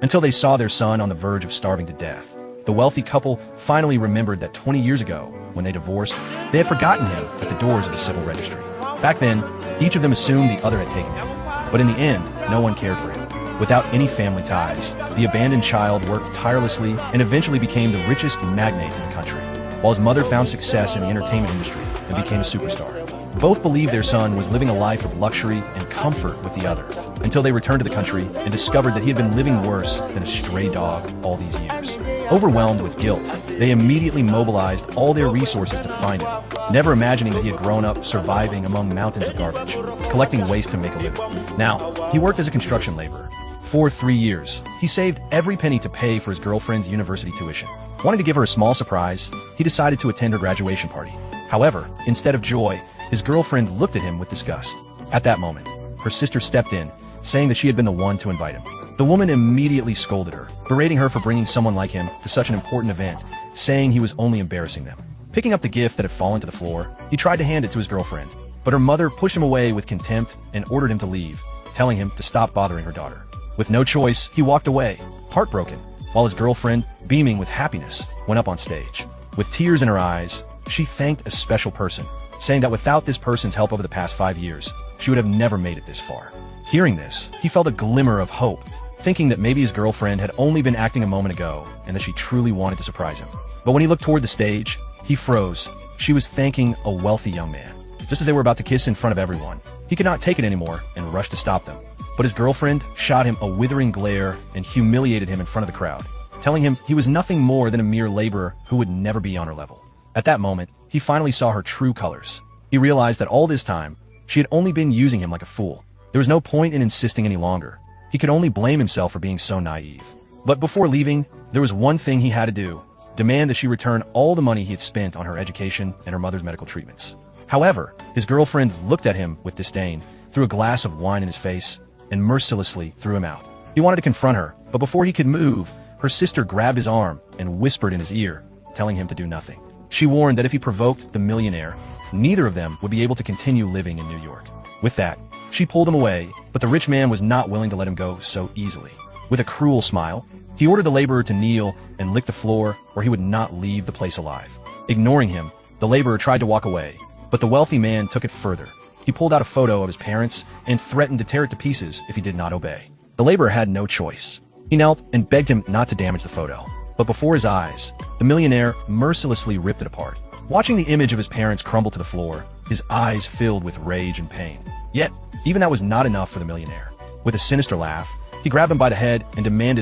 until they saw their son on the verge of starving to death. The wealthy couple finally remembered that 20 years ago, when they divorced, they had forgotten him at the doors of the civil registry. Back then, each of them assumed the other had taken him. But in the end, no one cared for him. Without any family ties, the abandoned child worked tirelessly and eventually became the richest magnate in the country, while his mother found success in the entertainment industry and became a superstar. Both believed their son was living a life of luxury and comfort with the other, until they returned to the country and discovered that he had been living worse than a stray dog all these years. Overwhelmed with guilt, they immediately mobilized all their resources to find him, never imagining that he had grown up surviving among mountains of garbage, collecting waste to make a living. Now, he worked as a construction laborer. For 3 years, he saved every penny to pay for his girlfriend's university tuition. Wanting to give her a small surprise, he decided to attend her graduation party. However, instead of joy, his girlfriend looked at him with disgust. At that moment, her sister stepped in, saying that she had been the one to invite him. The woman immediately scolded her, berating her for bringing someone like him to such an important event, saying he was only embarrassing them. Picking up the gift that had fallen to the floor, he tried to hand it to his girlfriend, but her mother pushed him away with contempt and ordered him to leave, telling him to stop bothering her daughter. With no choice, he walked away, heartbroken, while his girlfriend, beaming with happiness, went up on stage. With tears in her eyes, she thanked a special person, saying that without this person's help over the past 5 years, she would have never made it this far. Hearing this, he felt a glimmer of hope, thinking that maybe his girlfriend had only been acting a moment ago and that she truly wanted to surprise him. But when he looked toward the stage, he froze. She was thanking a wealthy young man. Just as they were about to kiss in front of everyone, he could not take it anymore and rushed to stop them. But his girlfriend shot him a withering glare and humiliated him in front of the crowd, telling him he was nothing more than a mere laborer who would never be on her level. At that moment, he finally saw her true colors. He realized that all this time, she had only been using him like a fool. There was no point in insisting any longer. He could only blame himself for being so naive. But before leaving, there was one thing he had to do: demand that she return all the money he had spent on her education and her mother's medical treatments. However, his girlfriend looked at him with disdain, threw a glass of wine in his face, and mercilessly threw him out. He wanted to confront her, but before he could move, her sister grabbed his arm and whispered in his ear, telling him to do nothing. She warned that if he provoked the millionaire, neither of them would be able to continue living in New York. With that, she pulled him away, but the rich man was not willing to let him go so easily. With a cruel smile, he ordered the laborer to kneel and lick the floor, or he would not leave the place alive. Ignoring him, the laborer tried to walk away, but the wealthy man took it further. He pulled out a photo of his parents and threatened to tear it to pieces if he did not obey. The laborer had no choice. He knelt and begged him not to damage the photo. But before his eyes, the millionaire mercilessly ripped it apart. Watching the image of his parents crumble to the floor, his eyes filled with rage and pain. Yet, even that was not enough for the millionaire. With a sinister laugh, he grabbed him by the head and demanded